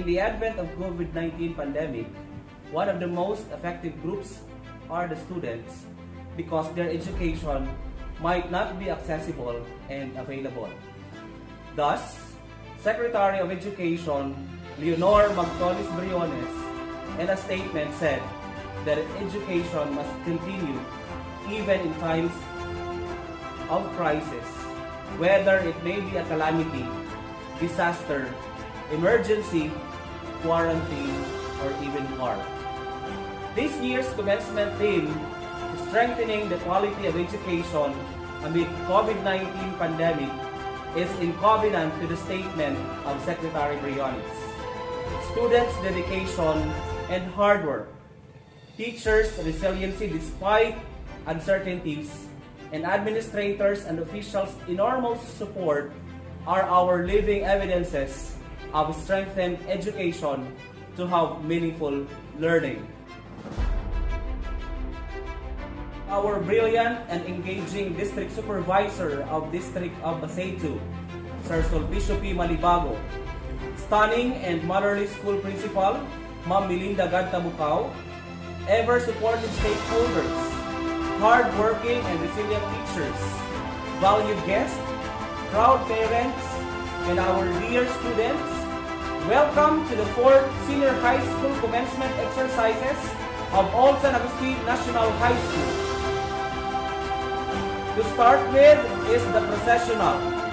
In the advent of COVID-19 pandemic, one of the most effective groups are the students because their education might not be accessible and available. Thus, Secretary of Education Leonor Magtonis Briones in a statement said that education must continue even in times of crisis, whether it may be a calamity, disaster, emergency, quarantine, or even war. This year's commencement theme is strengthening the quality of education amid COVID-19 pandemic is in covenant to the statement of Secretary Briones. Students' dedication and hard work, teachers' resiliency despite uncertainties, and administrators and officials' enormous support are our living evidences of strengthened education to have meaningful learning. Our brilliant and engaging District Supervisor of District of Basaytu, Sir Sulpicio P. Malibago, stunning and motherly school principal, Ma'am Melinda Gadtabucao, ever-supportive stakeholders, hard-working and resilient teachers, valued guests, proud parents, and our dear students, welcome to the 4th Senior High School Commencement Exercises of Osanhs National High School. To start with is the processional.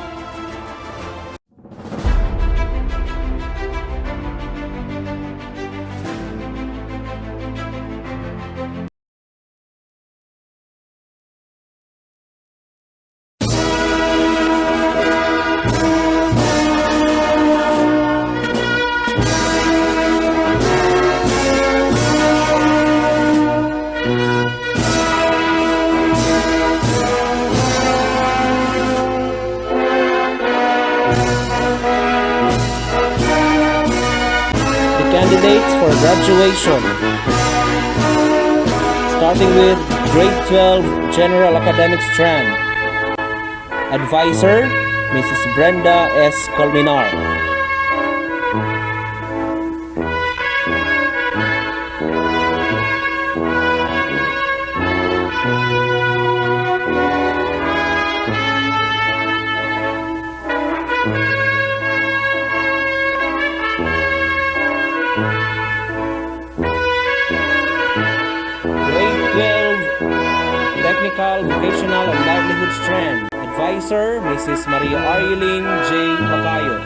Candidates for graduation, starting with Grade 12 General Academic Strand. Advisor, Mrs. Brenda S. Colmenar. Technical, Vocational, and Livelihood Strand. Advisor, Mrs. Maria Arieling J. Bacayo.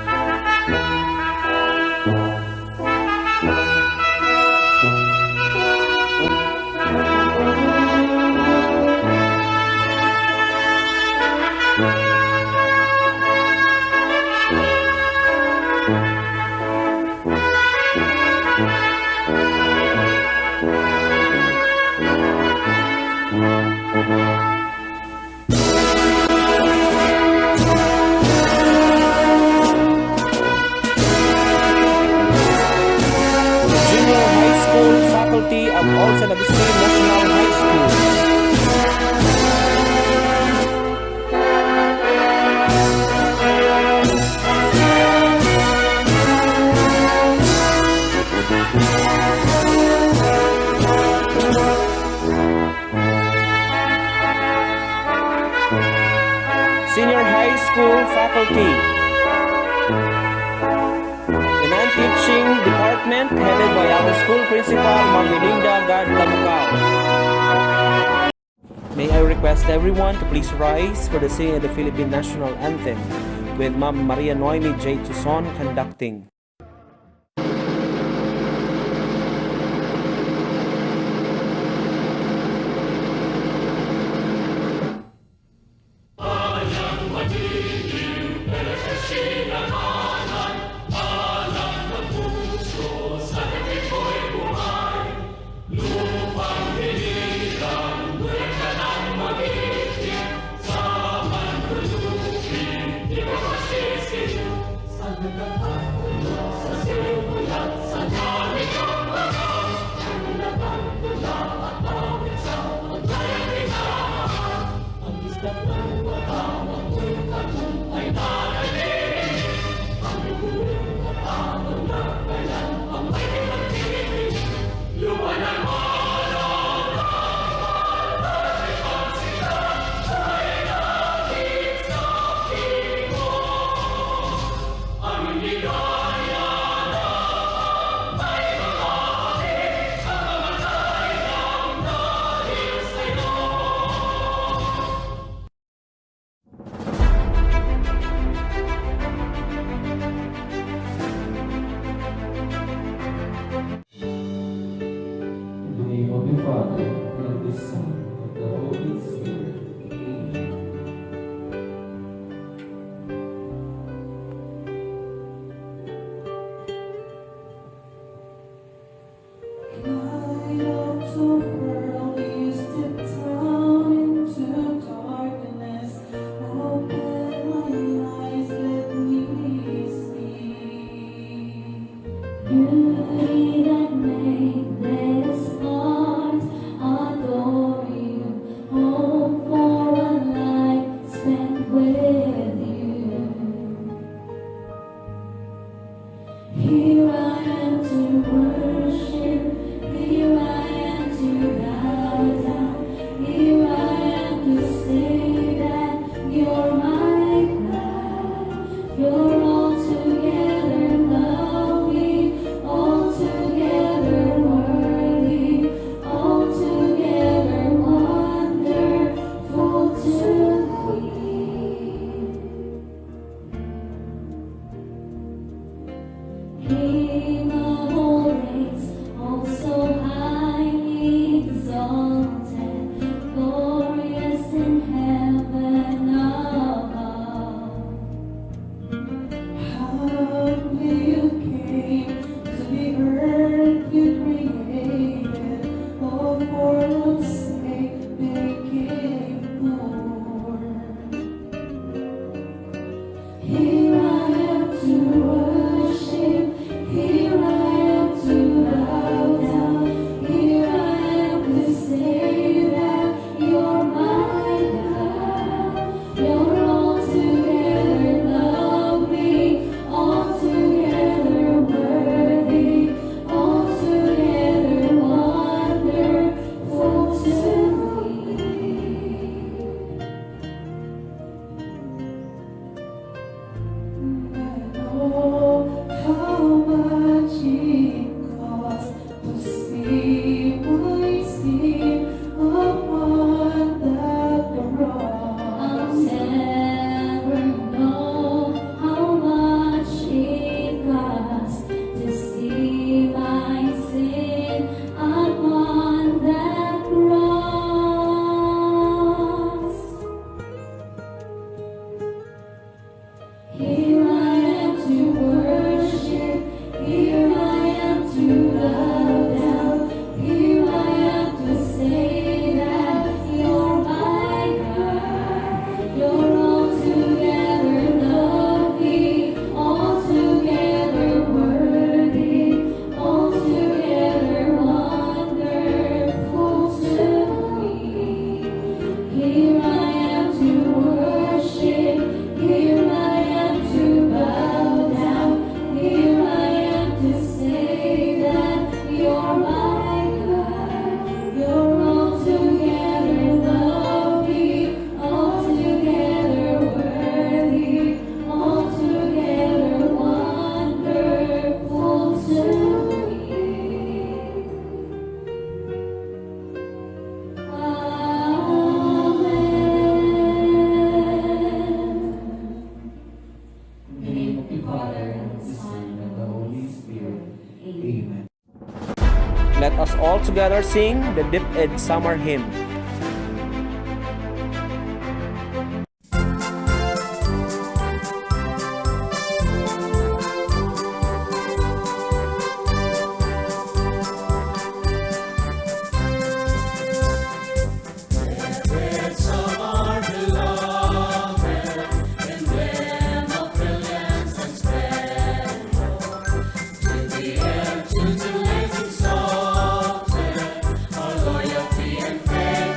Faculty of Osanhs Shs National High School. Senior High School Faculty. Teaching Department headed by our school principal, Ma'am Melinda Gadtabucao. May I request everyone to please rise for the singing of the Philippine National Anthem with Ma'am Maria Noemi J. Tuson conducting. Sa Beauty that made this heart adore you. Hope for a life spent with you. Here I am to worship. Here I am to bow down. Here I am to say that you're my God. You're altogether lovely, altogether worthy, altogether wonderful to me. King of all reigns, also highly exalted, glorious in heaven above. Humbly you came to the earth you created, all for love's sake became poor. Here I am to worship, here I am to bow down, here I am to say that you're my God. You're altogether lovely, altogether worthy, altogether wonderful to me. I know how much it costs to see my sin upon the cross. I'll never know how much it costs to see my sin upon that cross. Here I am to worship, here I am to bow down, here I am to say that you're my God. You're altogether lovely, altogether worthy, altogether wonderful to me. Here I am to worship, here I am to bow down, here I am to say that you're my God. You're altogether lovely, altogether worthy, altogether wonderful to me. Amen. In the name of the Father, and the Son, and the Holy Spirit. Amen. Let us all together sing the Deep Edge Summer Hymn. To the blazing salt, our loyalty and faith.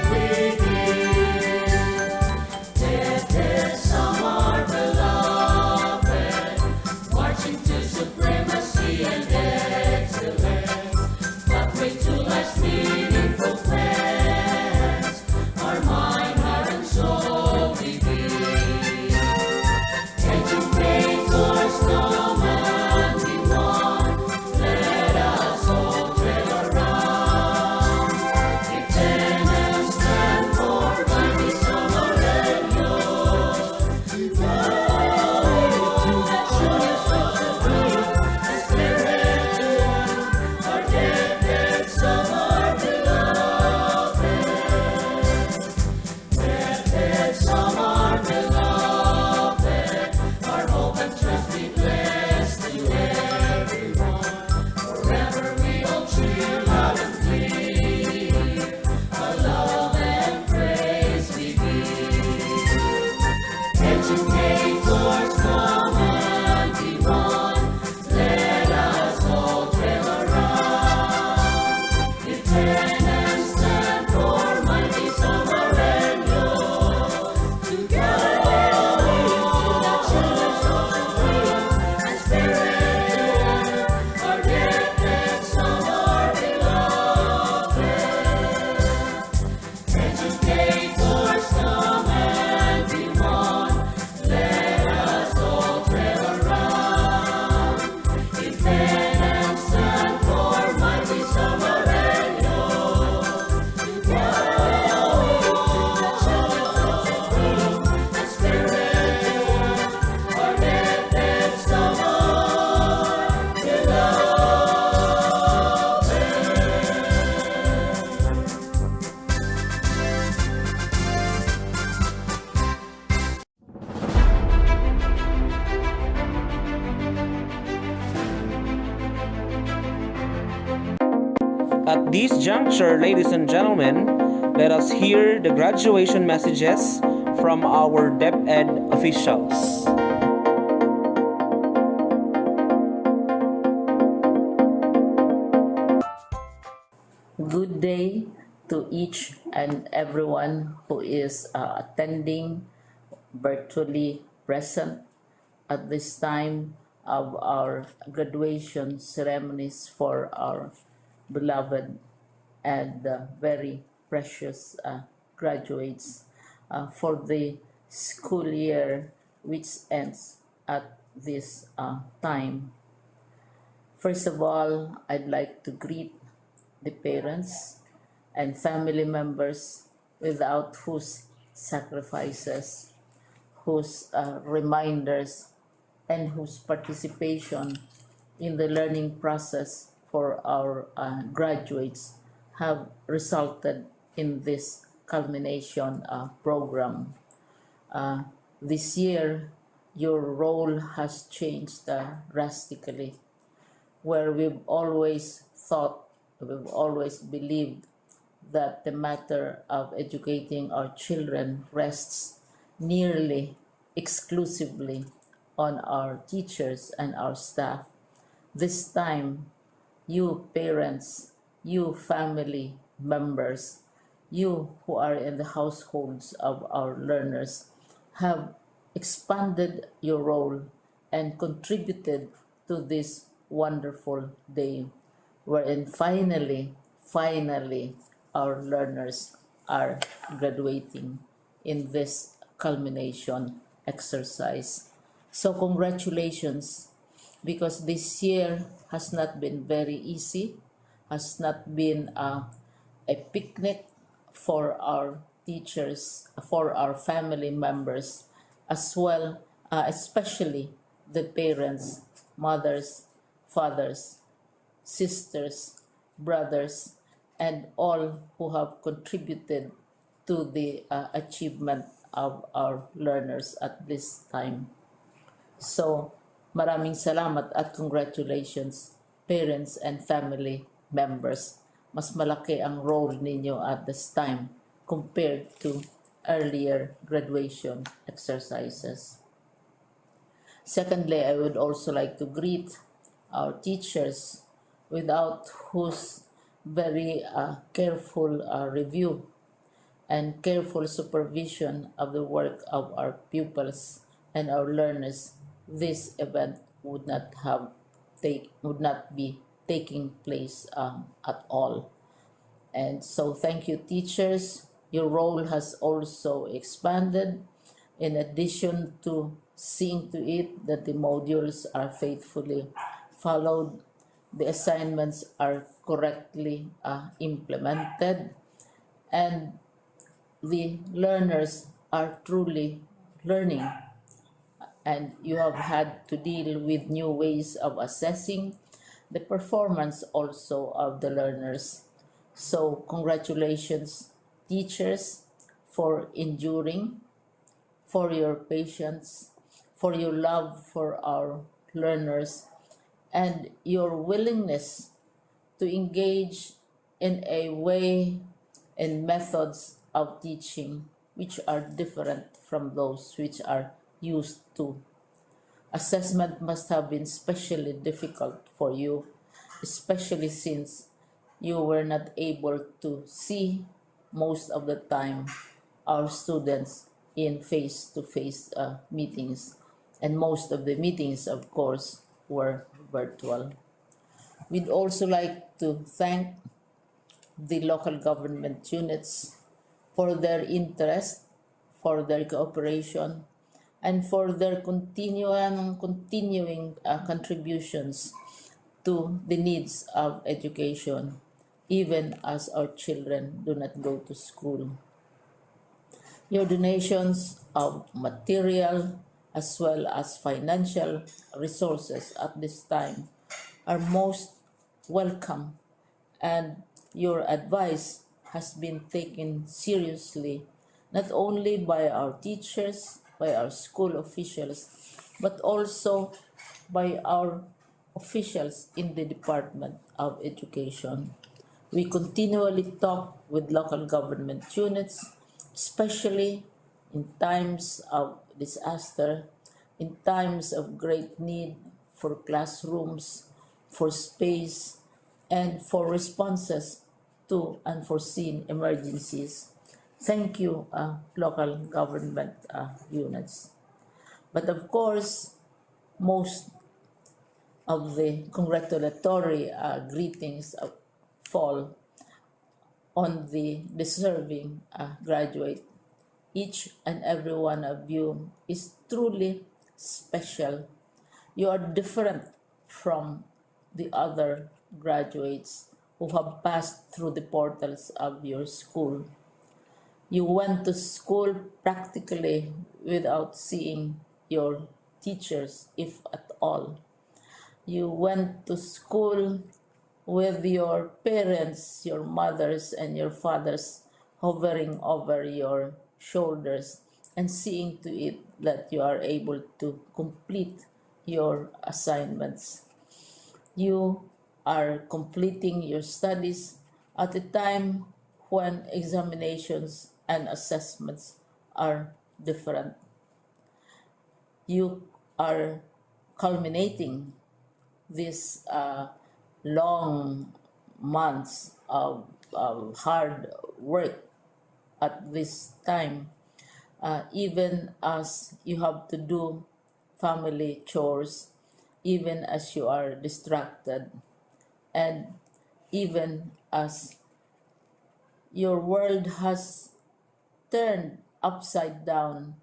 At this juncture, ladies and gentlemen, let us hear the graduation messages from our DepEd officials. Good day to each and everyone who is attending virtually present at this time of our graduation ceremonies for our beloved and very precious graduates for the school year which ends at this time. First of all, I'd like to greet the parents and family members without whose sacrifices, whose reminders, and whose participation in the learning process for our graduates have resulted in this culmination program. This year, your role has changed drastically, where we've always thought, we've always believed that the matter of educating our children rests nearly exclusively on our teachers and our staff. This time, you parents, you family members, you who are in the households of our learners have expanded your role and contributed to this wonderful day wherein finally our learners are graduating in this culmination exercise. So congratulations, because this year has not been very easy, has not been a picnic for our teachers, for our family members, as well, especially the parents, mothers, fathers, sisters, brothers, and all who have contributed to the achievement of our learners at this time. So, maraming salamat at congratulations, parents and family members. Mas malaki ang role ninyo at this time compared to earlier graduation exercises. Secondly, I would also like to greet our teachers, without whose very careful review and careful supervision of the work of our pupils and our learners, this event would not be taking place at all. And so thank you, teachers. Your role has also expanded. In addition to seeing to it that the modules are faithfully followed, the assignments are correctly implemented, and the learners are truly learning, and you have had to deal with new ways of assessing the performance also of the learners. So congratulations, teachers, for enduring, for your patience, for your love for our learners, and your willingness to engage in a way and methods of teaching which are different from those which are used to. Assessment must have been especially difficult for you, especially since you were not able to see most of the time our students in face-to-face meetings, and most of the meetings, of course, were virtual. We'd also like to thank the local government units for their interest, for their cooperation, and for their continuing contributions to the needs of education, even as our children do not go to school. Your donations of material as well as financial resources at this time are most welcome, and your advice has been taken seriously not only by our teachers, by our school officials, but also by our officials in the Department of Education. We continually talk with local government units, especially in times of disaster, in times of great need for classrooms, for space, and for responses to unforeseen emergencies. Thank you, local government units. But of course, most of the congratulatory greetings fall on the deserving graduate. Each and every one of you is truly special. You are different from the other graduates who have passed through the portals of your school. You went to school practically without seeing your teachers, if at all. You went to school with your parents, your mothers, and your fathers hovering over your shoulders and seeing to it that you are able to complete your assignments. You are completing your studies at a time when examinations and assessments are different. You are culminating these long months of hard work at this time, even as you have to do family chores, even as you are distracted, and even as your world has turned upside down,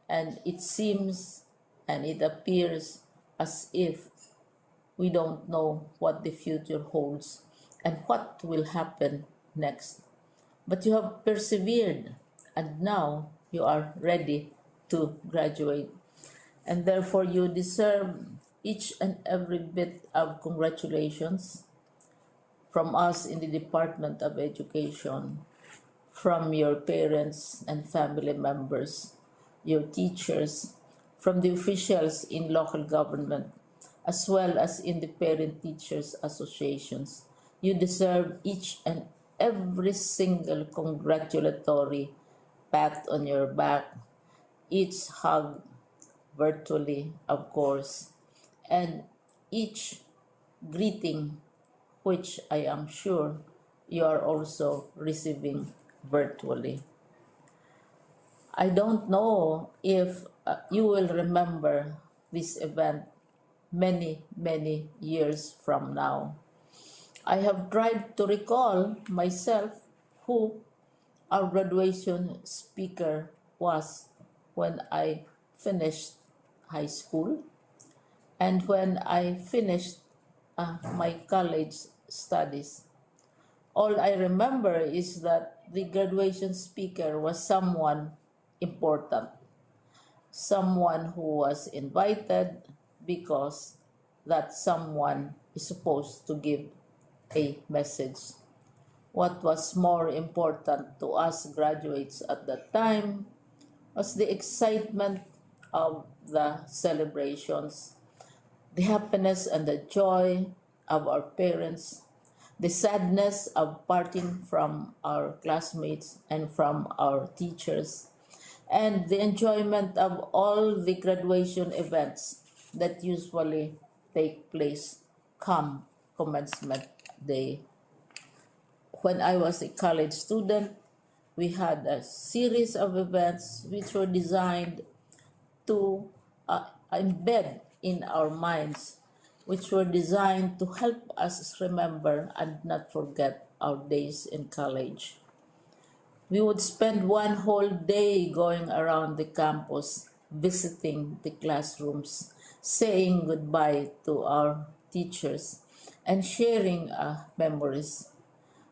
and it seems and it appears as if we don't know what the future holds and what will happen next. But you have persevered, and now you are ready to graduate. And therefore, you deserve each and every bit of congratulations from us in the Department of Education, from your parents and family members, your teachers, from the officials in local government, as well as in the parent teachers associations. You deserve each and every single congratulatory pat on your back, each hug virtually, of course, and each greeting, which I am sure you are also receiving virtually. I don't know if you will remember this event many, many years from now. I have tried to recall myself who our graduation speaker was when I finished high school and when I finished my college studies. All I remember is that the graduation speaker was someone important, someone who was invited because that someone is supposed to give a message. What was more important to us graduates at that time was the excitement of the celebrations, the happiness and the joy of our parents, the sadness of parting from our classmates and from our teachers, and the enjoyment of all the graduation events that usually take place come commencement day. When I was a college student, we had a series of events which were designed to embed in our minds, which were designed to help us remember and not forget our days in college. We would spend one whole day going around the campus, visiting the classrooms, saying goodbye to our teachers, and sharing memories.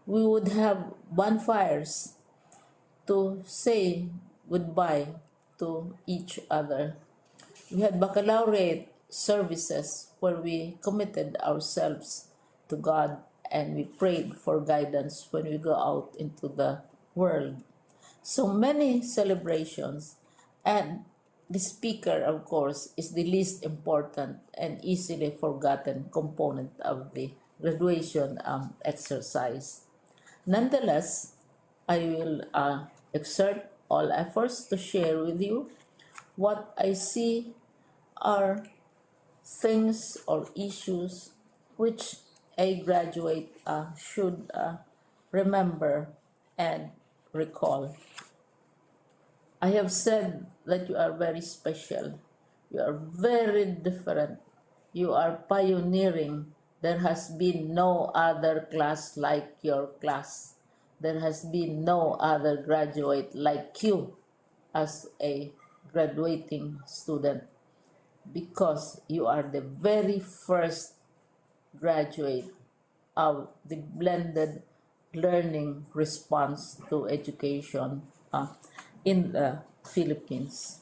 We would have bonfires to say goodbye to each other. We had baccalaureate services where we committed ourselves to God and we prayed for guidance when we go out into the world. So many celebrations, and the speaker, of course, is the least important and easily forgotten component of the graduation exercise. Nonetheless, I will exert all efforts to share with you what I see are things or issues which a graduate should remember and recall. I have said that you are very special. You are very different. You are pioneering. There has been no other class like your class. There has been no other graduate like you as a graduating student, because you are the very first graduate of the blended learning response to education in the Philippines.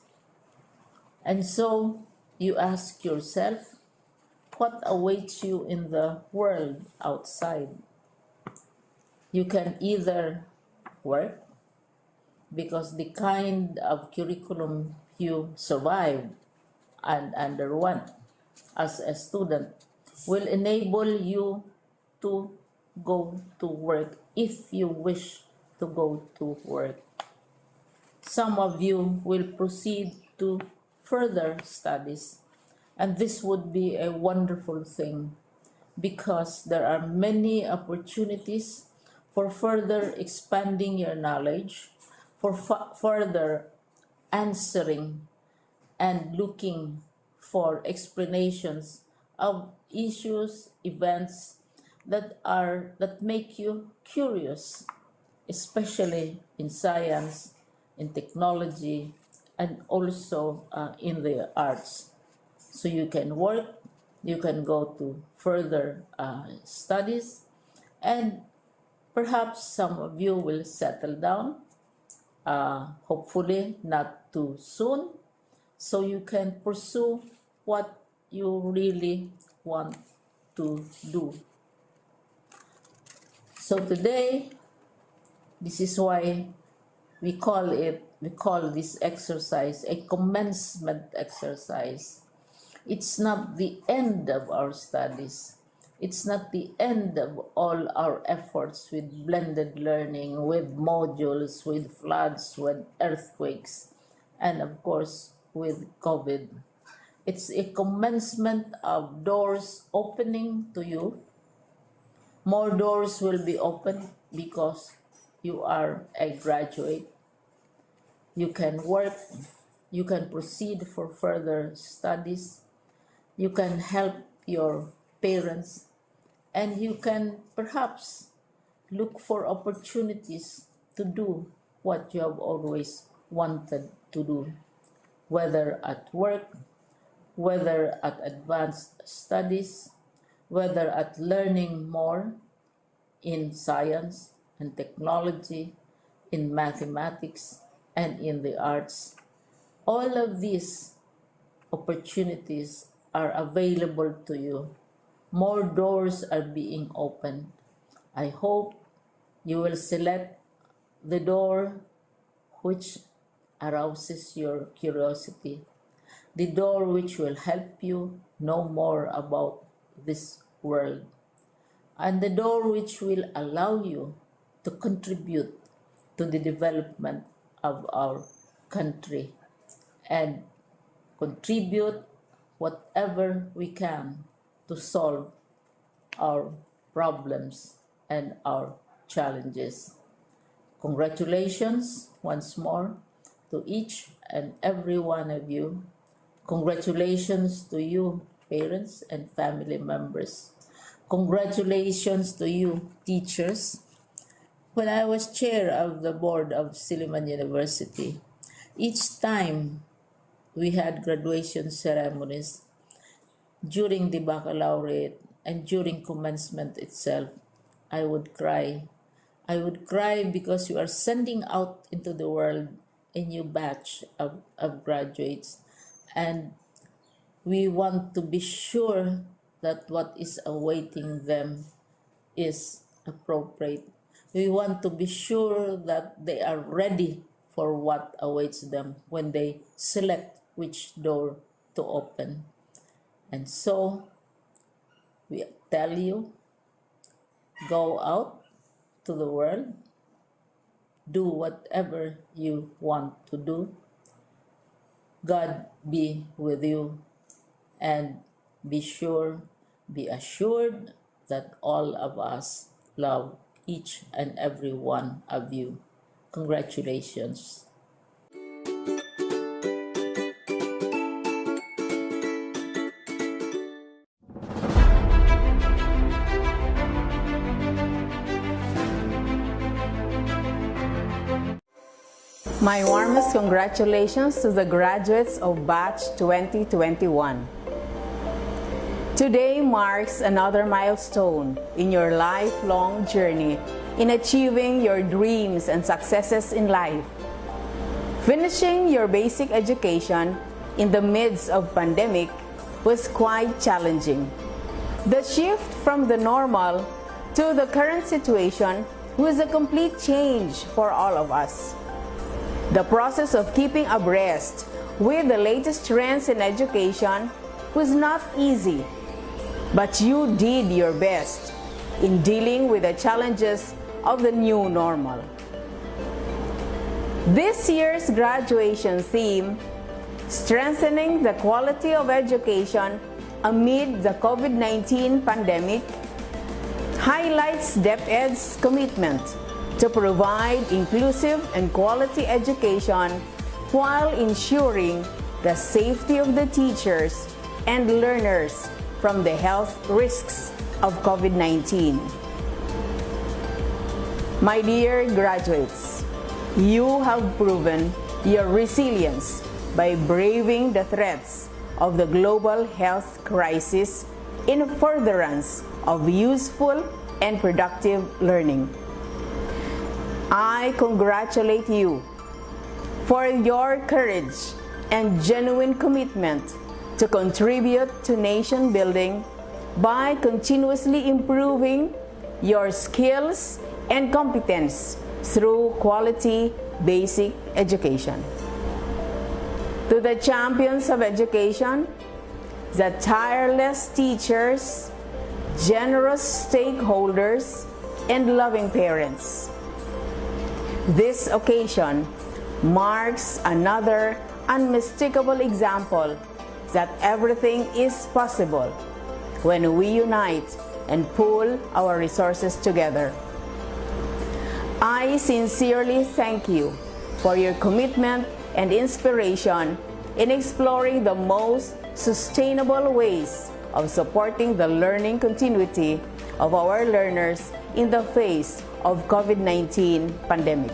And so you ask yourself, what awaits you in the world outside? You can either work, because the kind of curriculum you survived and underwent as a student will enable you to go to work if you wish to go to work. Some of you will proceed to further studies, and this would be a wonderful thing, because there are many opportunities for further expanding your knowledge, for further answering and looking for explanations of issues, events that make you curious, especially in science, in technology, and also in the arts. So you can work, you can go to further studies, and perhaps some of you will settle down, hopefully not too soon, so you can pursue what you really want to do. So today, this is why we call this exercise a commencement exercise. It's not the end of our studies. It's not the end of all our efforts with blended learning, with modules, with floods, with earthquakes, and of course with COVID. It's a commencement of doors opening to you. More doors will be opened because you are a graduate. You can work, you can proceed for further studies, you can help your parents, and you can perhaps look for opportunities to do what you have always wanted to do, whether at work, whether at advanced studies, whether at learning more in science and technology, in mathematics, and in the arts. All of these opportunities are available to you. More doors are being opened. I hope you will select the door which arouses your curiosity, the door which will help you know more about this world, and the door which will allow you to contribute to the development of our country and contribute whatever we can to solve our problems and our challenges. Congratulations once more to each and every one of you. Congratulations to you, parents and family members. Congratulations to you, teachers. When I was chair of the board of Silliman University, each time we had graduation ceremonies, during the baccalaureate and during commencement itself, I would cry. I would cry because you are sending out into the world a new batch of graduates, and we want to be sure that what is awaiting them is appropriate. We want to be sure that they are ready for what awaits them when they select which door to open. And so we tell you, go out, to the world. Do whatever you want to do. God be with you, and be sure, be assured that all of us love each and every one of you. Congratulations. My warmest congratulations to the graduates of Batch 2021. Today marks another milestone in your lifelong journey in achieving your dreams and successes in life. Finishing your basic education in the midst of pandemic was quite challenging. The shift from the normal to the current situation was a complete change for all of us. The process of keeping abreast with the latest trends in education was not easy, but you did your best in dealing with the challenges of the new normal. This year's graduation theme, Strengthening the Quality of Education Amid the COVID-19 Pandemic, highlights DepEd's commitment to provide inclusive and quality education while ensuring the safety of the teachers and learners from the health risks of COVID-19. My dear graduates, you have proven your resilience by braving the threats of the global health crisis in furtherance of useful and productive learning. I congratulate you for your courage and genuine commitment to contribute to nation building by continuously improving your skills and competence through quality basic education. To the champions of education, the tireless teachers, generous stakeholders, and loving parents, this occasion marks another unmistakable example that everything is possible when we unite and pool our resources together. I sincerely thank you for your commitment and inspiration in exploring the most sustainable ways of supporting the learning continuity of our learners in the face of COVID-19 pandemic.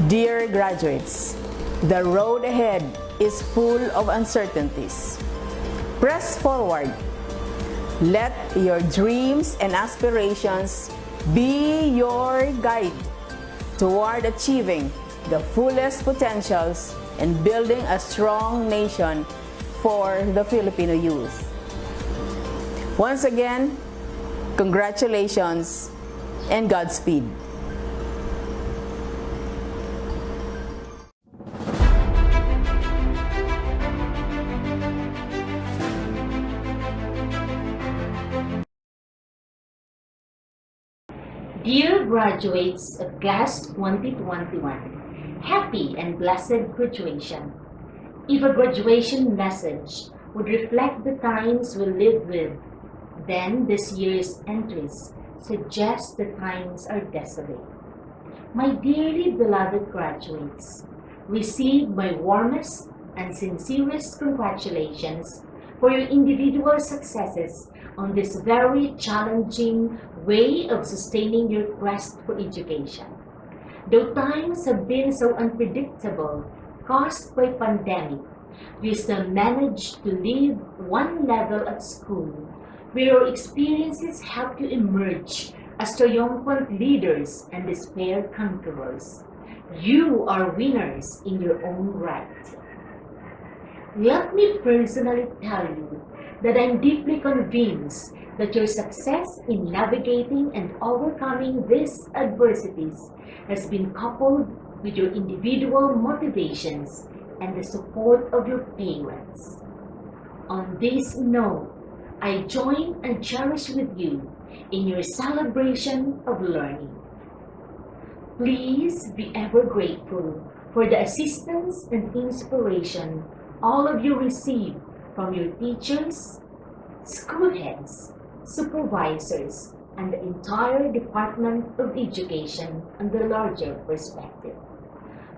Dear graduates, the road ahead is full of uncertainties. Press forward. Let your dreams and aspirations be your guide toward achieving the fullest potentials and building a strong nation for the Filipino youth. Once again, congratulations and Godspeed. Dear graduates of Class 2021, happy and blessed graduation. If a graduation message would reflect the times we live with, then this year's entries suggest the times are desolate. My dearly beloved graduates, receive my warmest and sincerest congratulations for your individual successes on this very challenging way of sustaining your quest for education. Though times have been so unpredictable, caused by pandemic, we still managed to live one level at school, where your experiences help you emerge as triumphant leaders and despair conquerors. You are winners in your own right. Let me personally tell you that I'm deeply convinced that your success in navigating and overcoming these adversities has been coupled with your individual motivations and the support of your parents. On this note, I join and cherish with you in your celebration of learning. Please be ever grateful for the assistance and inspiration all of you receive from your teachers, school heads, supervisors, and the entire Department of Education on the larger perspective.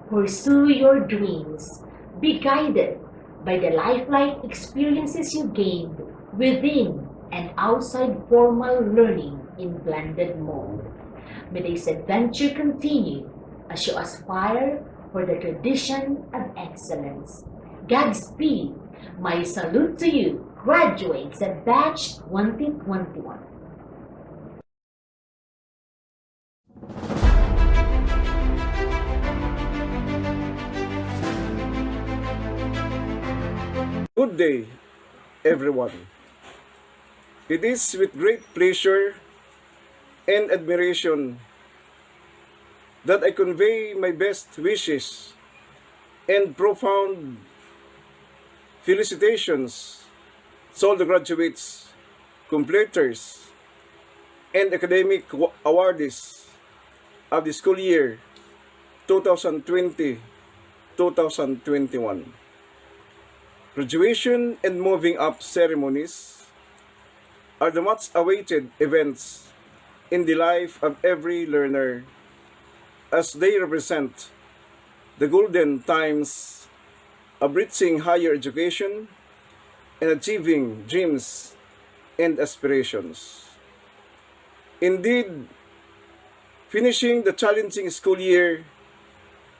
Pursue your dreams. Be guided by the lifelike experiences you gained within and outside formal learning in blended mode. May this adventure continue as you aspire for the tradition of excellence. Godspeed. My salute to you, graduates of Batch 2021. Good day, everyone. It is with great pleasure and admiration that I convey my best wishes and profound felicitations to all the graduates, completers, and academic awardees of the school year 2020-2021. Graduation and moving up ceremonies are the much awaited events in the life of every learner, as they represent the golden times of reaching higher education and achieving dreams and aspirations. Indeed, finishing the challenging school year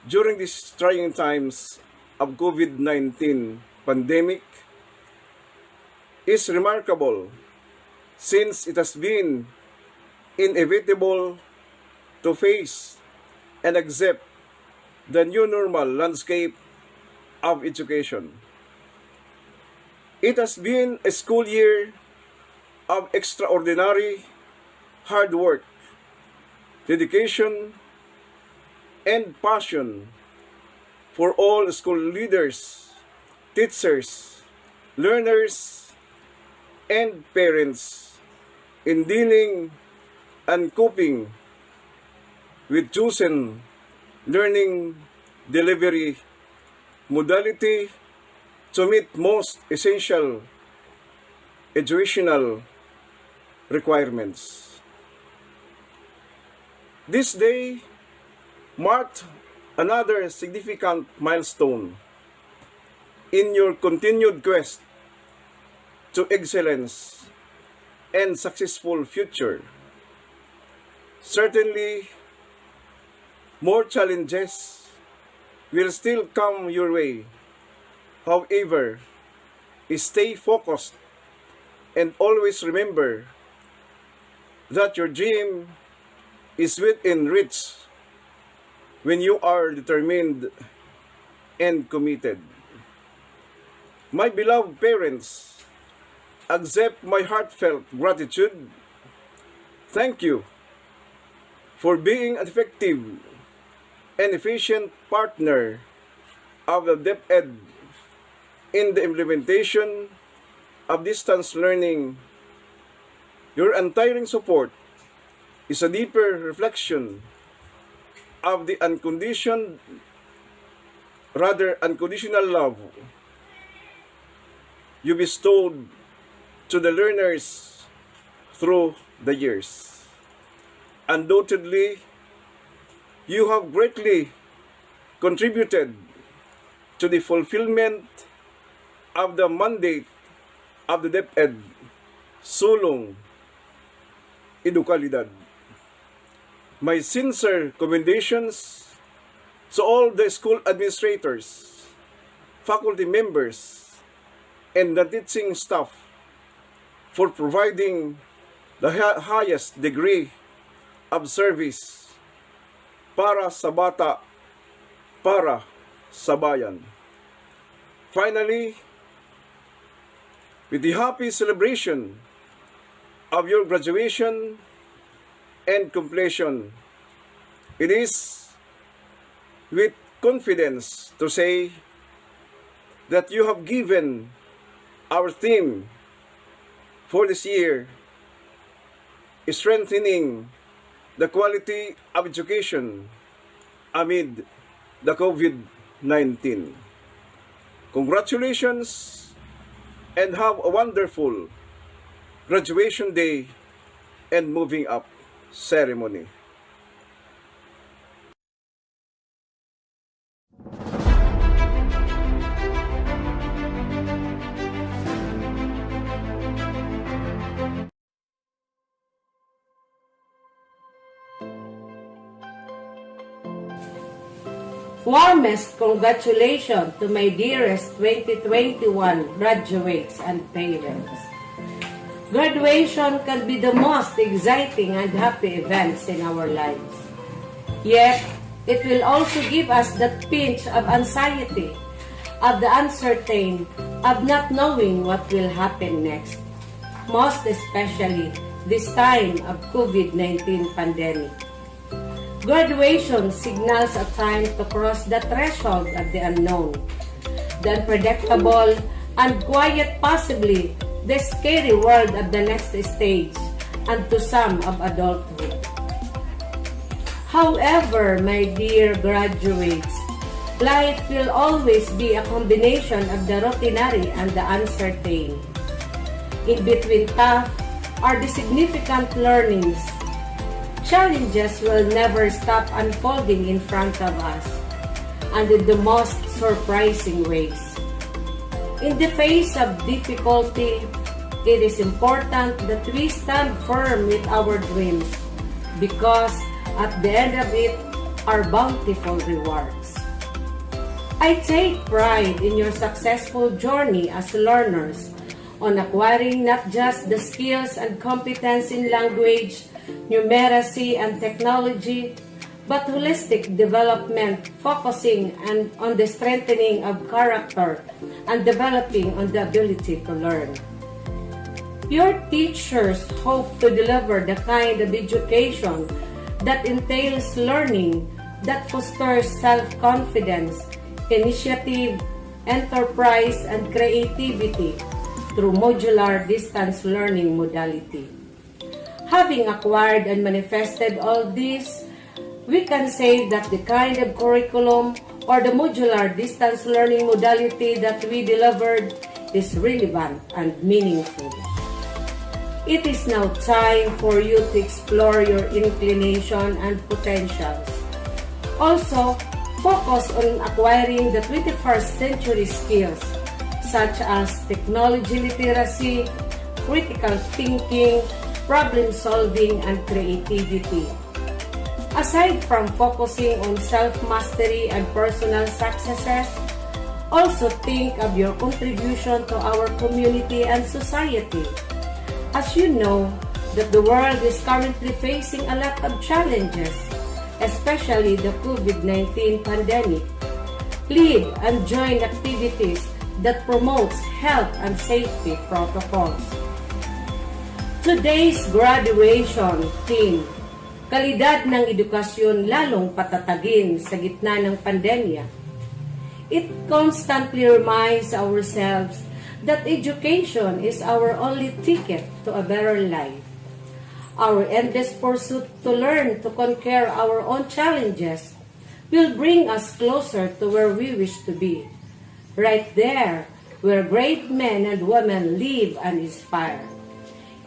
during these trying times of COVID-19 pandemic is remarkable, since it has been inevitable to face and accept the new normal landscape of education. It has been a school year of extraordinary hard work, dedication, and passion for all school leaders, teachers, learners, and parents in dealing and coping with chosen learning delivery modality to meet most essential educational requirements. This day marked another significant milestone in your continued quest to excellence and successful future. Certainly, more challenges will still come your way. However, stay focused and always remember that your dream is within reach when you are determined and committed. My beloved parents, accept my heartfelt gratitude. Thank you for being an effective and efficient partner of the DepEd in the implementation of distance learning. Your untiring support is a deeper reflection of the unconditional love you bestowed to the learners through the years. Undoubtedly, you have greatly contributed to the fulfillment of the mandate of the DepEd, Sulong Edukalidad. My sincere commendations to all the school administrators, faculty members, and the teaching staff for providing the highest degree of service para sa bata, para sa bayan. Finally, with the happy celebration of your graduation and completion, it is with confidence to say that you have given our theme for this year strengthening the quality of education amid the COVID-19. Congratulations and have a wonderful graduation day and moving up ceremony. Warmest congratulations to my dearest 2021 graduates and parents. Graduation can be the most exciting and happy events in our lives. Yet, it will also give us that pinch of anxiety, of the uncertain, of not knowing what will happen next. Most especially this time of COVID-19 pandemic. Graduation signals a time to cross the threshold of the unknown, the unpredictable and quiet, possibly the scary world of the next stage, and to some of adulthood. However, my dear graduates, life will always be a combination of the routinary and the uncertain. In between tough are the significant learnings. Challenges will never stop unfolding in front of us, and in the most surprising ways. In the face of difficulty, it is important that we stand firm with our dreams, because at the end of it are bountiful rewards. I take pride in your successful journey as learners on acquiring not just the skills and competence in language, numeracy, and technology, but holistic development focusing on the strengthening of character and developing on the ability to learn. Your teachers hope to deliver the kind of education that entails learning, that fosters self-confidence, initiative, enterprise, and creativity through modular distance learning modality. Having acquired and manifested all this, we can say that the kind of curriculum or the modular distance learning modality that we delivered is relevant and meaningful. It is now time for you to explore your inclination and potentials. Also, focus on acquiring the 21st century skills such as technology literacy, critical thinking, problem solving, and creativity. Aside from focusing on self-mastery and personal successes, also think of your contribution to our community and society. As you know, that the world is currently facing a lot of challenges, especially the COVID-19 pandemic. Lead and join activities that promotes health and safety protocols. Today's graduation theme, kalidad ng edukasyon lalong patatagin sa gitna ng pandemya. It constantly reminds ourselves that education is our only ticket to a better life. Our endless pursuit to learn to conquer our own challenges will bring us closer to where we wish to be, right there where great men and women live and inspire.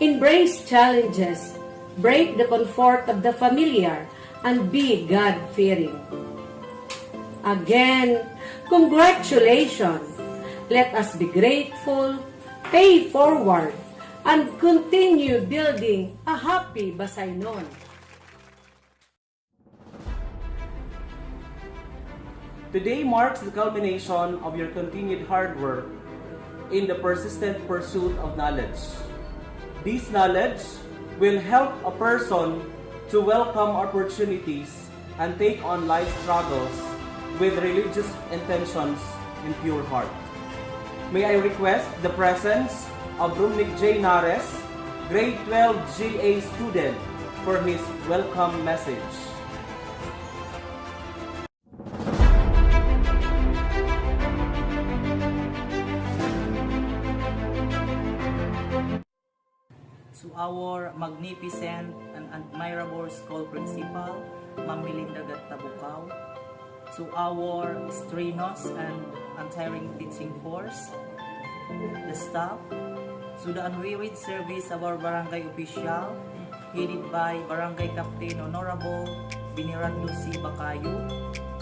Embrace challenges, break the comfort of the familiar, and be God-fearing. Again, congratulations! Let us be grateful, pay forward, and continue building a happy Basaynon. Today marks the culmination of your continued hard work in the persistent pursuit of knowledge. This knowledge will help a person to welcome opportunities and take on life struggles with religious intentions and pure heart. May I request the presence of Rumnik J. Nares, grade 12 GA student, for his welcome message. our magnificent and admirable school principal, Ma'am Melinda Gattabucaw, to our strenuous and untiring teaching force, the staff, to the unwearied service of our barangay official, headed by Barangay Captain Honorable Binirando C. Bacayo,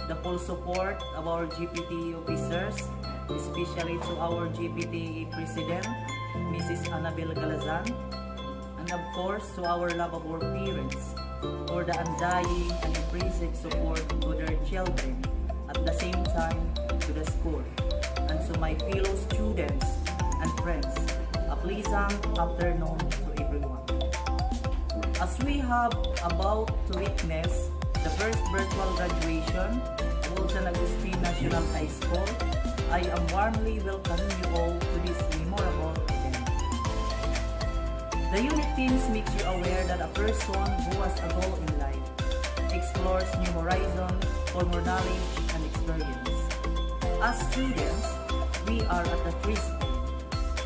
the full support of our GPT officers, especially to our GPT President, Mrs. Annabel Galazan, and of course to our lovable parents for the undying and impressive support to their children, at the same time to the school, and to my fellow students and friends, a pleasant afternoon to everyone. As we have about to witness the first virtual graduation of San Agustin National High School, I am warmly welcoming you all to this memorable event. The unit teams makes you aware that a person who has a goal in life explores new horizons for more knowledge and experience. As students, we are at the threshold,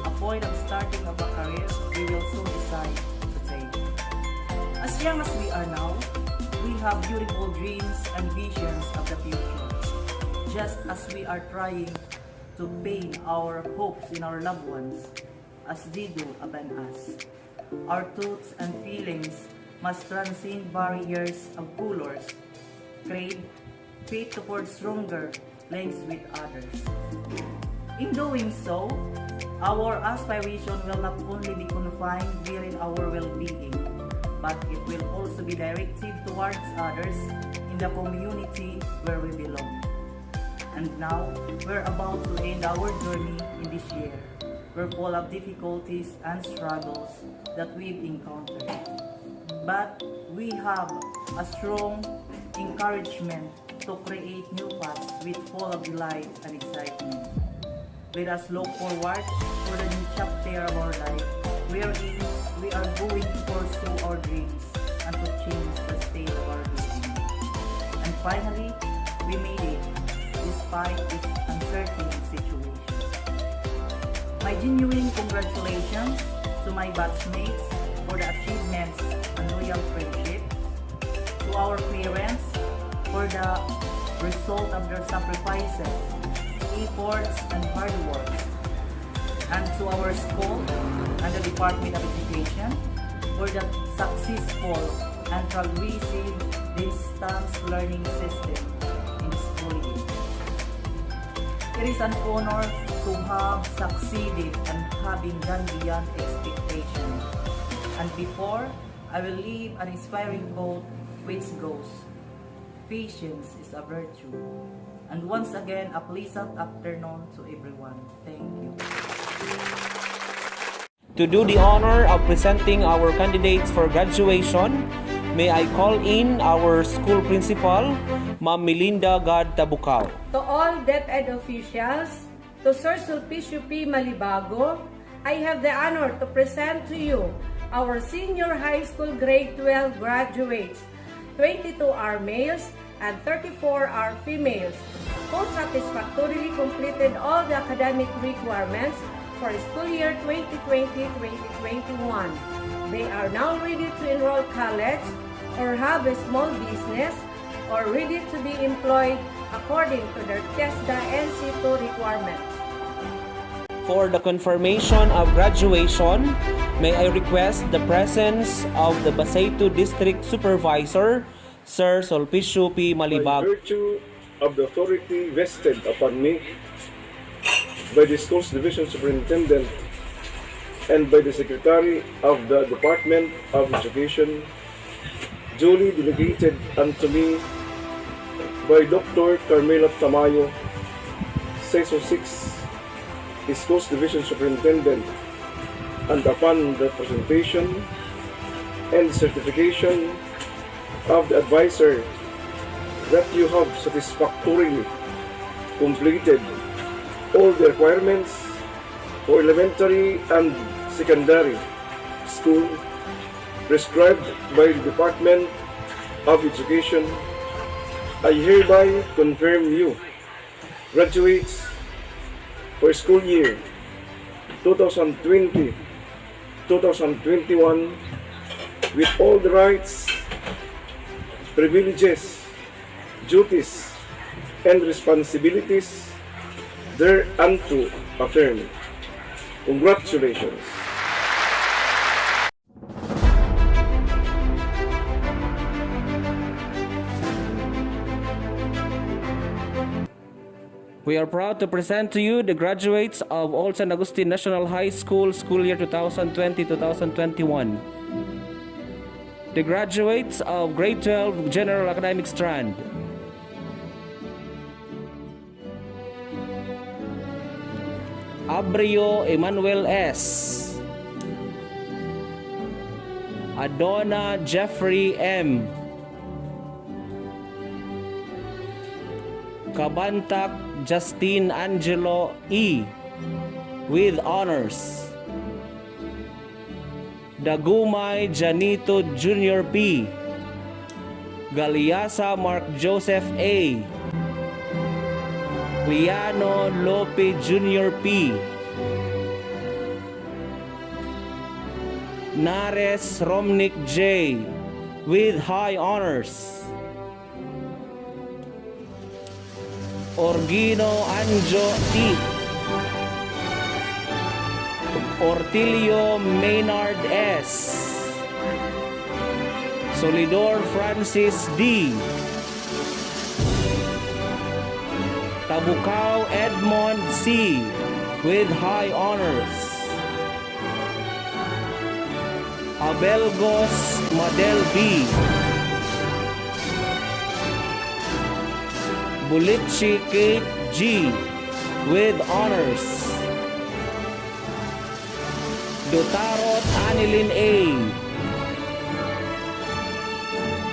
a point of starting of a career we will soon decide to take. As young as we are now, we have beautiful dreams and visions of the future, just as we are trying to paint our hopes in our loved ones, as they do upon us. Our thoughts and feelings must transcend barriers of colors, crave faith to forge stronger links with others. In doing so, our aspiration will not only be confined within our well-being, but it will also be directed towards others in the community where we belong. And now, we're about to end our journey in this year. We're full of difficulties and struggles that we've encountered. But we have a strong encouragement to create new paths with full of delight and excitement. Let us look forward to the new chapter of our life, wherein we are going to pursue our dreams and to change the state of our living. And finally, we made it despite this uncertain situation. My genuine congratulations to my batchmates for the achievements and loyal friendship, to our parents for the result of their sacrifices, efforts, and hard work, and to our school and the Department of Education for the successful and progressive distance learning system in the school year. It is an honor to have succeeded and having done beyond expectation. And before, I will leave an inspiring quote which goes, "Patience is a virtue." And once again, a pleasant afternoon to everyone. Thank you. To do the honor of presenting our candidates for graduation, may I call in our school principal, Ma'am Melinda Gattabucaw. To all DepEd officials, to Sir Sulpicio P. Malibago, I have the honor to present to you our senior high school grade 12 graduates. 22 are males and 34 are females, who satisfactorily completed all the academic requirements for school year 2020-2021. They are now ready to enroll college or have a small business or ready to be employed according to their TESDA NC2 requirements. For the confirmation of graduation, may I request the presence of the Basayto District Supervisor, Sir Sulpicio P. By Malibago. virtue of the authority vested upon me by the Schools Division Superintendent and by the Secretary of the Department of Education, duly delegated unto me by Dr. Carmela Tamayo, CESO 6, Schools Division Superintendent, and upon the presentation and certification of the advisor that you have satisfactorily completed all the requirements for elementary and secondary school prescribed by the Department of Education, I hereby confirm you graduates for school year 2021 with all the rights, privileges, duties, and responsibilities thereunto affirmed. Congratulations. We are proud to present to you the graduates of Old San Agustin National High School school year 2020-2021. The graduates of Grade 12 General Academic Strand. Abrio Emmanuel S. Adona Jeffrey M. Kabantak Justine Angelo E. with honors. Dagumay Janito Jr. P. Galiasa Mark Joseph A. Liano Lope Jr. P. Nares Romnick J. with high honors. Orgino Anjo T. Ortilio Maynard S. Solidor Francis D. Tabucao Edmond C. with high honors. Abelgos Madel B. Bulichi Kate G. with honors. Dotarot Anilin A.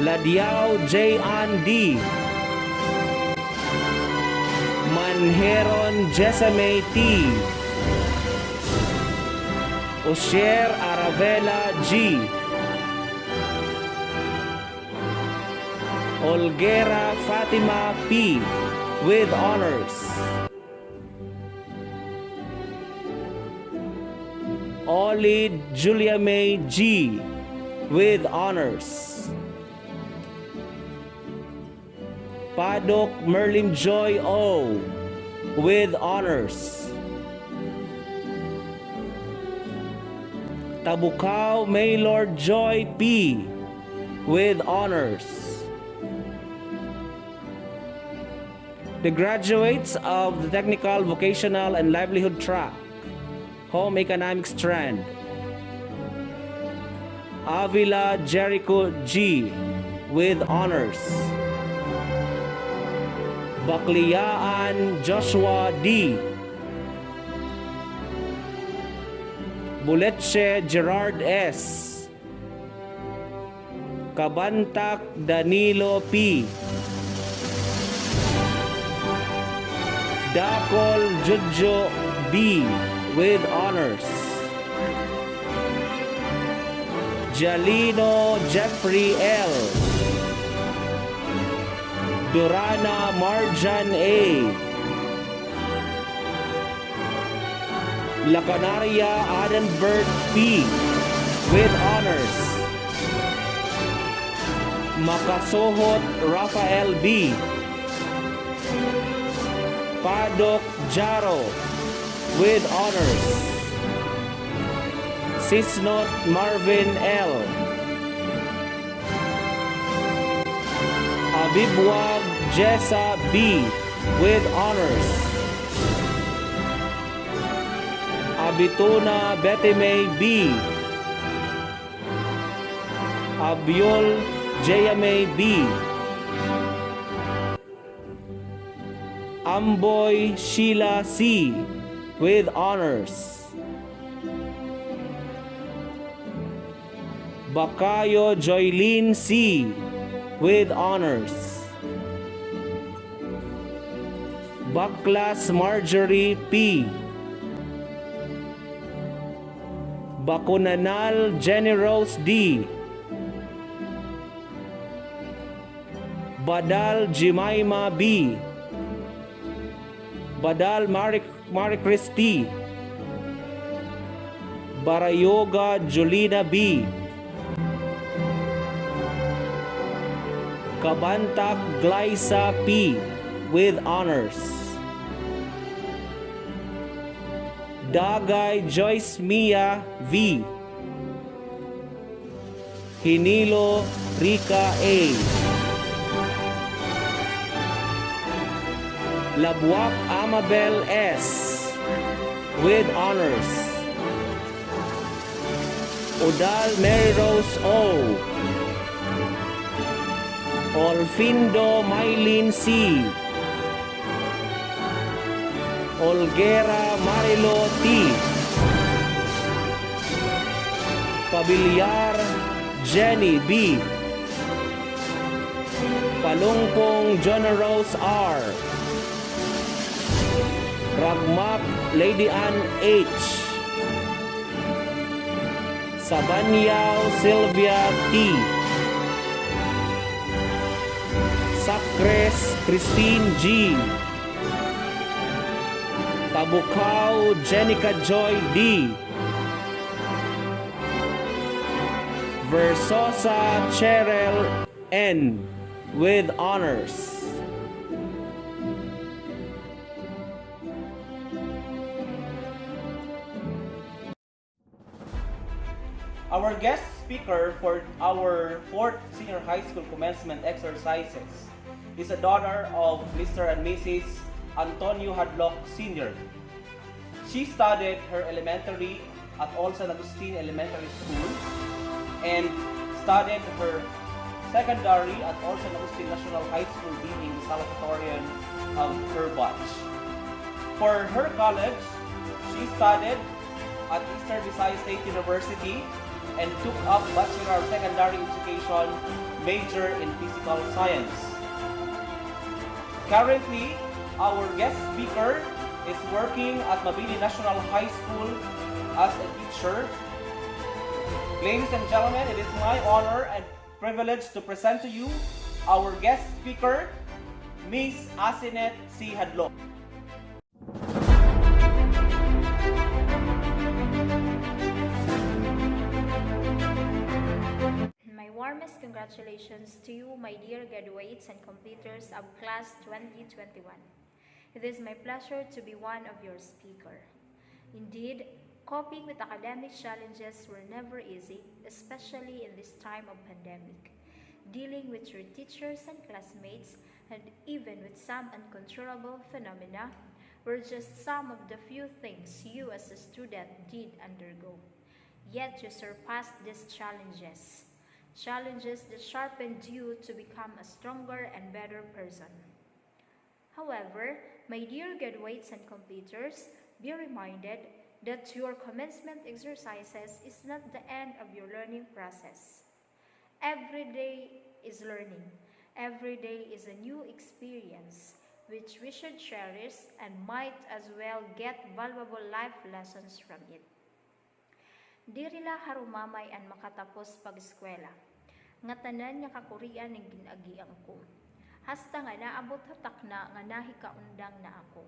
Ladiao J. Ann D. Manheron Jesame T. Osher Aravela G. Olguera Fatima P. with honors. Olid Julia May G. with honors. Padok Merlin Joy O. with honors. Tabucao Maylord Joy P. with honors. The graduates of the Technical, Vocational, and Livelihood track, Home Economics Strand. Avila Jericho G. with honors. Bakliaan Joshua D. Buletche Gerard S. Kabantak Danilo P. Dakol Jojo B. with honors. Jalino Jeffrey L. Durana Marjan A. Lacanaria Adenberg P. with honors. Makasohot Rafael B. Padok Jaro with honors. Sisnot Marvin L. Abibwag Jessa B. with honors. Abituna Betime B. Abiol Jayame B. Amboy Sheila C. with honors. Bakayo Joylene C. with honors. Baklas Marjorie P. Bakunanal Jenny Rose D. Badal Jimaima B. Badal Marie Christie. Barayoga Jolina B. Kabantak Glyza P. with honors. Dagay Joyce Mia V. Hinilo Rica A. Labuak Amabel S. with honors. Udal Mary Rose O. Olfindo Maylin C. Olguera Marilo T. Pabiliar Jenny B. Palungpong John Rose R. Ragmak Lady Ann H. Sabanyao Sylvia T. Sacres Christine G. Tabukao Jenica Joy D. Versosa Cheryl N. with honors. Our guest speaker for our 4th senior high school commencement exercises is a daughter of Mr. and Mrs. Antonio Hadlock Sr. She studied her elementary at Osanhs Shs Elementary School and studied her secondary at Osanhs Shs National High School, being the salutatorian of her batch. For her college, she studied at Eastern Visayas State University and took up Bachelor of Secondary Education major in Physical Science. Currently, our guest speaker is working at Mabini National High School as a teacher. Ladies and gentlemen, it is my honor and privilege to present to you our guest speaker, Miss Asinet C. Hadlock. My warmest congratulations to you, my dear graduates and completers of Class 2021. It is my pleasure to be one of your speaker. Indeed, coping with academic challenges were never easy, especially in this time of pandemic. Dealing with your teachers and classmates, and even with some uncontrollable phenomena, were just some of the few things you as a student did undergo. Yet you surpassed these challenges that sharpened you to become a stronger and better person. However, my dear graduates and completers, be reminded that your commencement exercises is not the end of your learning process. Every day is learning. Every day is a new experience, which we should cherish and might as well get valuable life lessons from it. Dirila harumamay ang makatapos pag-eskwela. Nga tanan nga kakurian ng ginagiang ko. Hasta nga naabot hatak na nga nahikaundang na ako.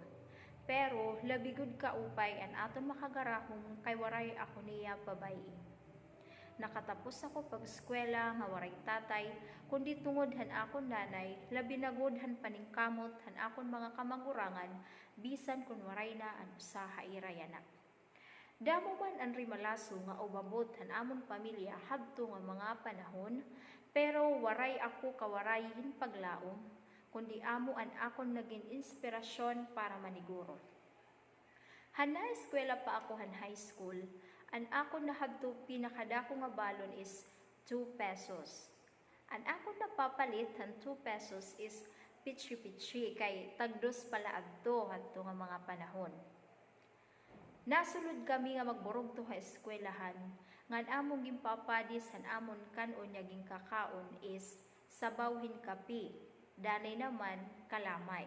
Pero labigud ka upay an aton makagarahong kay waray ako niya babayi. Nakatapos ako pag-eskwela nga waray tatay, kundi tungod han akon nanay, labi nagod han paningkamot han akon mga kamagurangan, bisan kun waray na an usaha irayanak. Damo man ang rimalaso nga ubabot han amon pamilya hadto nga mga panahon, pero waray ako kawarayin paglaom, kundi amo an akon naging inspirasyon para maniguro. Han na eskwela pa ako han high school, an akon na hadto pinakadako nga balon is 2 pesos. An akon napapalit han 2 pesos is pitsi-pitsi kay tagdos pala adto hadto nga mga panahon. Nasulod kami nga magburog to ha eskwelahan, ngan among gimpapadis han amon kanon nyaging kakaon is sabawhin kapi, danay naman kalamay.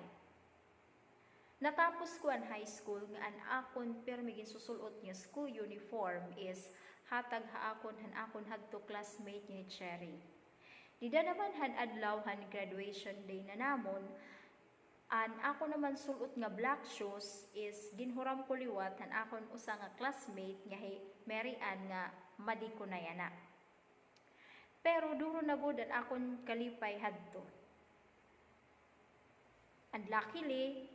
Natapos ko ang high school nga an akon permigin susulot nga school uniform is hatag haakon han akon hadto classmate ni Cherry. Dida naman han adlaw han graduation day na namon, An ako naman sulot nga black shoes is ginhuram ko liwat han akon usa nga classmate nga Mary Ann nga madiko na yana. Pero duro na gud an akon kalipay hadto. And luckily,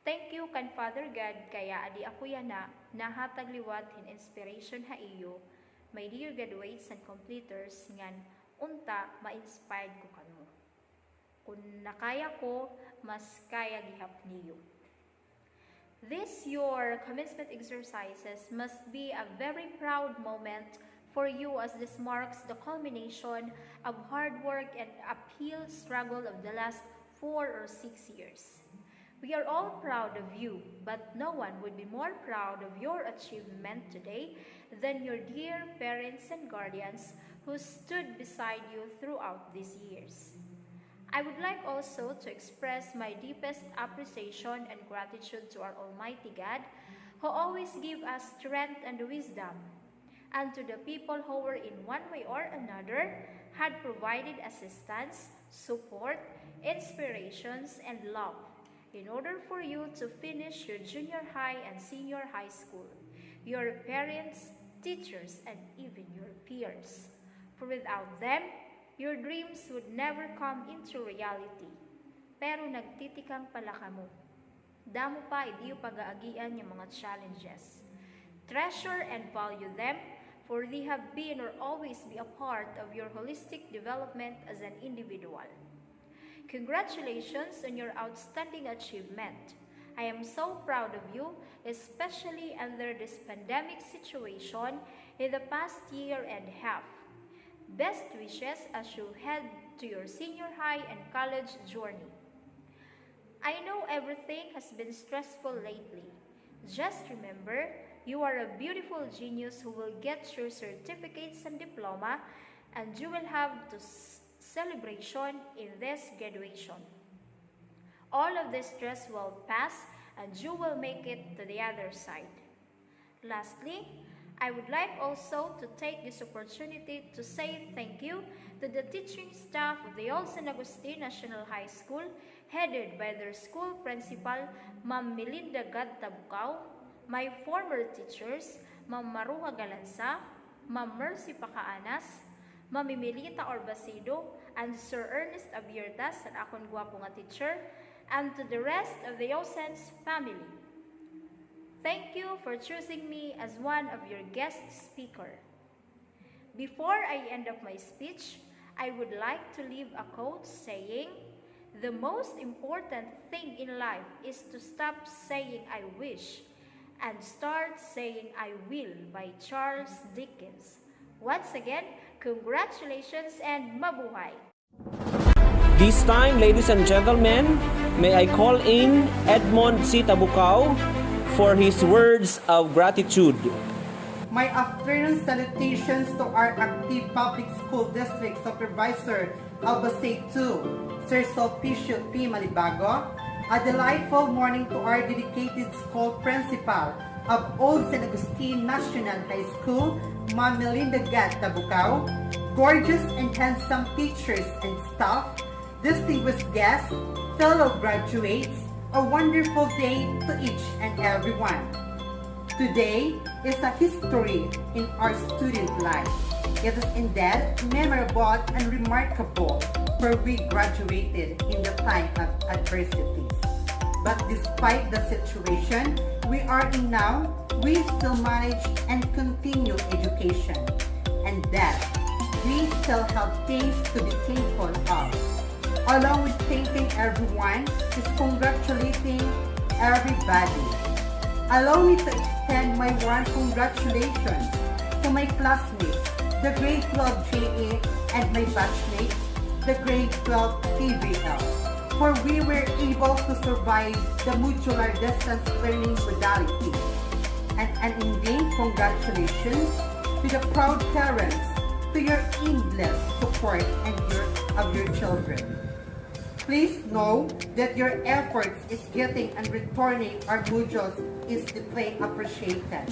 thank you kan Father God kaya adi ako yana nahatag liwat hin inspiration ha iyo, my dear graduates and completers ngan unta ma-inspired ko kanmo. Kung nakaya ko, mas kaya gihap niyo. This your commencement exercises must be a very proud moment for you as this marks the culmination of hard work and uphill struggle of the last 4 or 6 years. We are all proud of you, but no one would be more proud of your achievement today than your dear parents and guardians who stood beside you throughout these years. I would like also to express my deepest appreciation and gratitude to our Almighty God, who always give us strength and wisdom, and to the people who were in one way or another had provided assistance, support, inspirations, and love in order for you to finish your junior high and senior high school, your parents, teachers, and even your peers. For without them, your dreams would never come into reality. Pero nagtitikang pala kamo. Damo pa idiyo pag-aagian yung mga challenges. Treasure and value them, for they have been or always be a part of your holistic development as an individual. Congratulations on your outstanding achievement. I am so proud of you, especially under this pandemic situation in the past year and a half. Best wishes as you head to your senior high and college journey. I know everything has been stressful lately. Just remember, you are a beautiful genius who will get your certificates and diploma, and you will have the celebration in this graduation. All of this stress will pass, and you will make it to the other side. Lastly, I would like also to take this opportunity to say thank you to the teaching staff of the Osanhs Shs National High School, headed by their school principal, Ma'am Melinda Gadtabukaw, my former teachers, Ma'am Maruha Galanza, Ma'am Mercy Pacaanas, Ma'am Emilita Orbacido, and Sir Ernest Abiertas, an akong guwapo nga teacher, and to the rest of the Osanhs family. Thank you for choosing me as one of your guest speaker. Before I end up my speech, I would like to leave a quote saying, "The most important thing in life is to stop saying I wish and start saying I will," by Charles Dickens. Once again, congratulations and mabuhay! This time, ladies and gentlemen, may I call in Edmond C. Tabukaw for his words of gratitude. My afternoon salutations to our active public school district supervisor, Albacete 2, Sir Sulpicio P. Malibago. A delightful morning to our dedicated school principal of Old San Agustin National High School, Ma'am Melinda Gadtabukaw, gorgeous and handsome teachers and staff, distinguished guests, fellow graduates, a wonderful day to each and everyone. Today is a history in our student life. It is indeed memorable and remarkable, for we graduated in the time of adversities. But despite the situation we are in now, we still manage and continue education, and that we still have things to be thankful of. Along with thanking everyone, is congratulating everybody. Allow me to extend my warm congratulations to my classmates, the grade 12 JA, and my batchmates, the grade 12 TVL, for we were able to survive the modular distance learning modality. And an indeed congratulations to the proud parents to your endless support and of your children. Please know that your efforts is getting and returning our modules is deeply appreciated.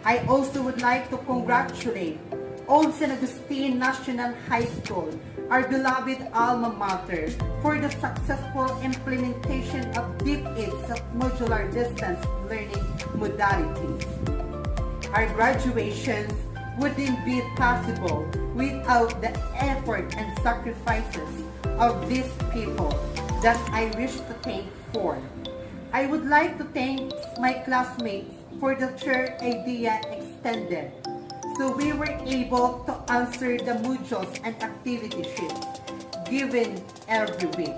I also would like to congratulate Old San Agustin National High School, our beloved alma mater, for the successful implementation of decades of modular distance learning modalities. Our graduations wouldn't be possible without the effort and sacrifices of these people that I wish to thank for. I would like to thank my classmates for the third idea extended, so we were able to answer the modules and activity sheets given every week.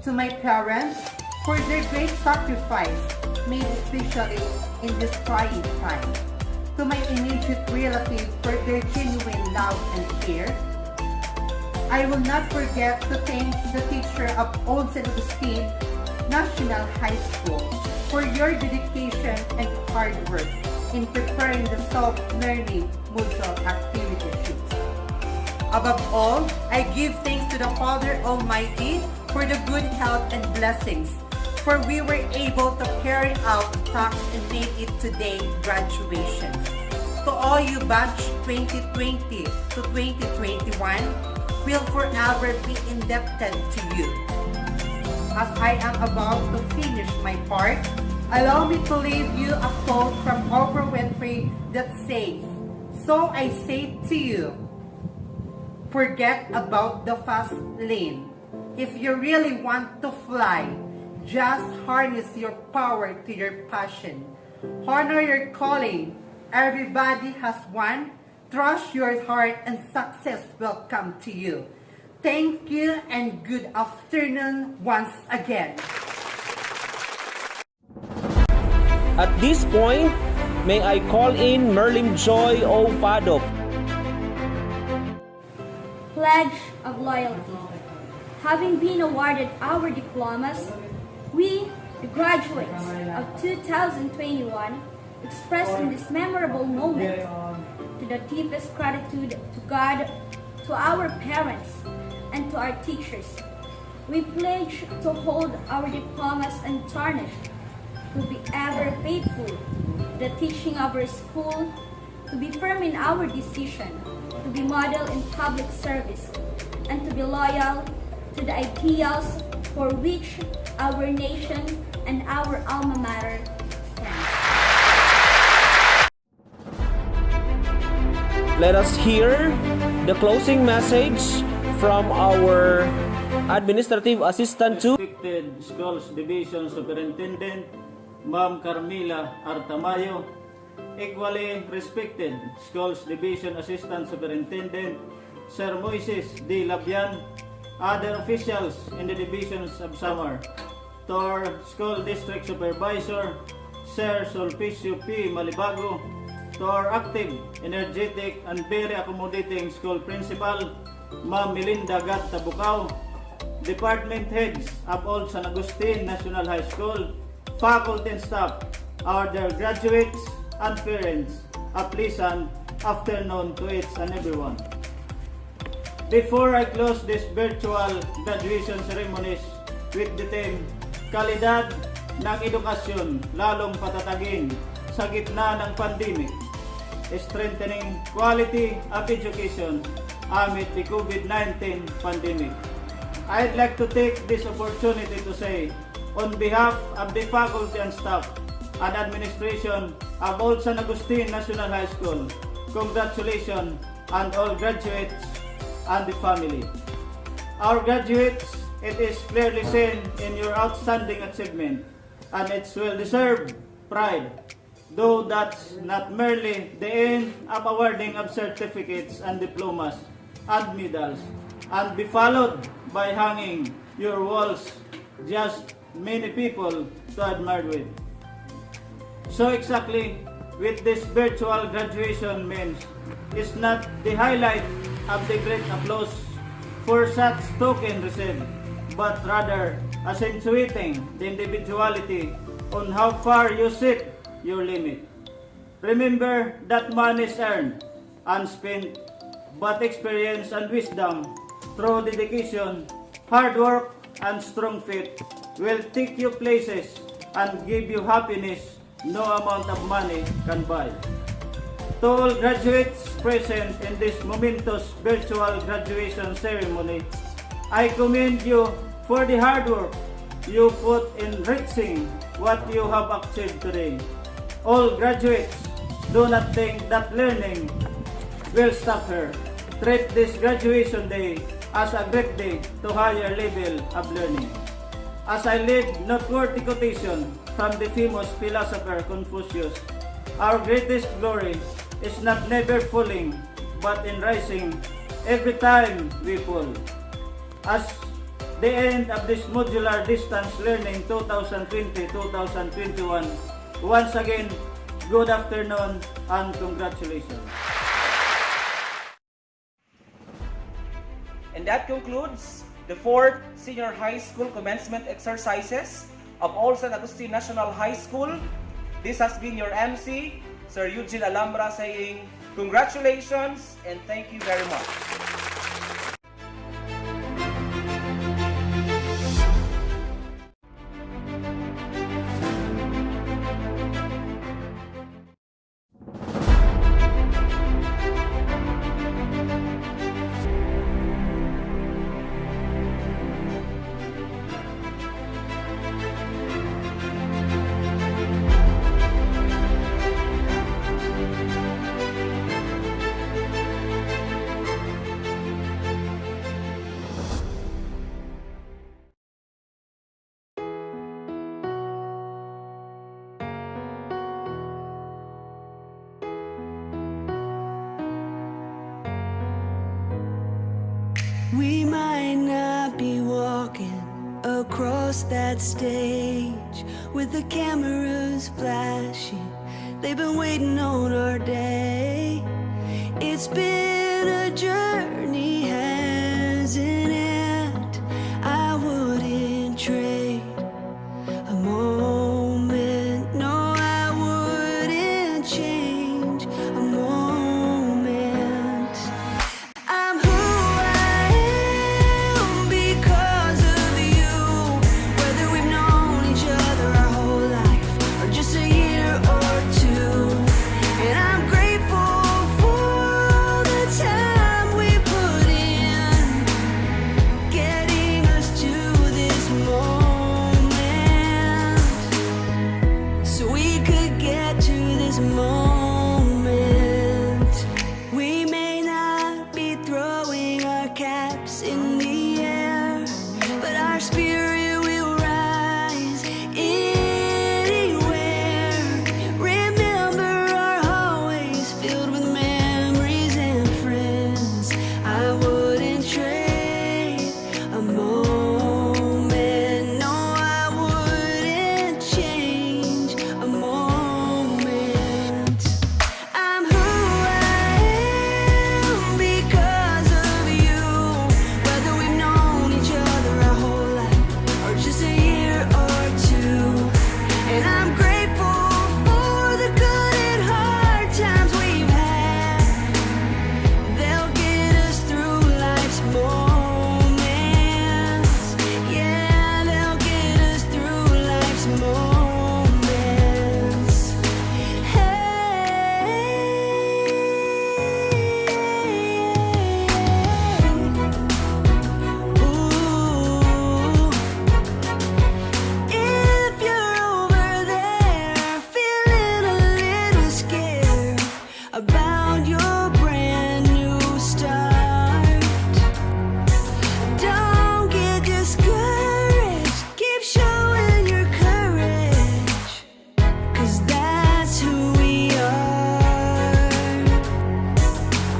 To my parents for their great sacrifice made especially in this trying time. To my immediate relatives for their genuine love and care. I will not forget to thank the teacher of Old San Agustin National High School for your dedication and hard work in preparing the self-learning module activity sheets. Above all, I give thanks to the Father Almighty for the good health and blessings, for we were able to carry out the talks and make it today graduation. To all you batch 2020 to 2021, will forever be indebted to you. As I am about to finish my part, allow me to leave you a quote from Oprah Winfrey that says, "So I say to you, forget about the fast lane. If you really want to fly, just harness your power to your passion. Honor your calling. Everybody has one. Trust your heart and success will come to you." Thank you and good afternoon once again. At this point, may I call in Merlin Joy O. Paddock. Pledge of Loyalty. Having been awarded our diplomas, we, the graduates of 2021, express in this memorable moment to the deepest gratitude to God, to our parents, and to our teachers. We pledge to hold our diplomas untarnished, to be ever faithful to the teaching of our school, to be firm in our decision, to be model in public service, and to be loyal to the ideals for which our nation and our alma mater stands. Let us hear the closing message from our Administrative Assistant to Respected Schools Division Superintendent, Ma'am Carmila Artamayo, equally respected Schools Division Assistant Superintendent, Sir Moises D. Labian, other officials in the divisions of Samar, to our School District Supervisor, Sir Sulpicio P. Malibago, to our active, energetic, and very accommodating school principal, Ma'am Melinda Gatta Bukaw, department heads of Old San Agustin National High School, faculty and staff, our dear graduates and parents, a pleasant afternoon to each and everyone. Before I close this virtual graduation ceremonies with the theme, Kalidad ng Edukasyon lalong patatagin sa gitna ng pandemic, strengthening quality of education amid the COVID-19 pandemic. I'd like to take this opportunity to say, on behalf of the faculty and staff and administration of Old San Agustin National High School, congratulations and all graduates and the family. Our graduates, it is clearly seen in your outstanding achievement, and it's well-deserved pride, though that's not merely the end of awarding of certificates and diplomas and medals, and be followed by hanging your walls just many people to admire with. So exactly, with this virtual graduation means is not the highlight of the great applause for such token received, but rather accentuating the individuality on how far you set your limit. Remember that money is earned and spent, but experience and wisdom through dedication, hard work, and strong faith will take you places and give you happiness no amount of money can buy. To all graduates, present in this momentous virtual graduation ceremony, I commend you for the hard work you put in reaching what you have achieved today. All graduates, do not think that learning will stop here. Treat this graduation day as a great day to higher level of learning. As I leave noteworthy quotation from the famous philosopher Confucius, our greatest glory is not never falling, but in rising every time we fall. As the end of this modular distance learning 2020-2021, once again, good afternoon and congratulations. And that concludes the 4th Senior High School Commencement Exercises of All San Agustin National High School. This has been your MC, Sir Eugene Alhambra, saying congratulations and thank you very much. We might not be walking across that stage with the cameras flashing. They've been waiting on our day. It's been a journey, hasn't it? I wouldn't trade a moment. No, I wouldn't change a moment. I'm who I am because of you. Whether we've known each other our whole life or just a year or two. And I'm grateful for the time we put in, getting us to this moment, so we could get to this moment. We may not be throwing our caps in the air, but our spirit will rise anywhere. Remember our hallways filled with memories and friends. I wouldn't trade a moment. No, I wouldn't change a moment. I'm who I am because of you. Whether we've known each other our whole life or just a year or two. And I'm grateful for the good and hard times we've had. They'll get us through life's moments. Yeah, they'll get us through life's moments. If you're over there feeling a little scared about your brand new start, don't get discouraged. Keep showing your courage, 'cause that's who we are.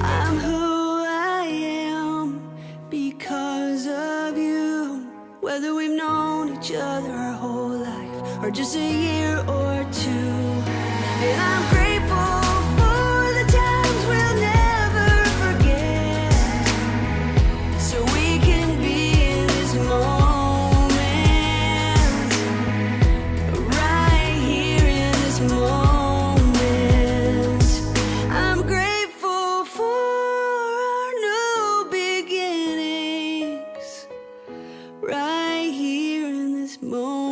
I'm who I am because of you. Whether we've known each other our whole life or just a year or two. And I'm grateful for the times we'll never forget, so we can be in this moment, right here in this moment. I'm grateful for our new beginnings, right here in this moment.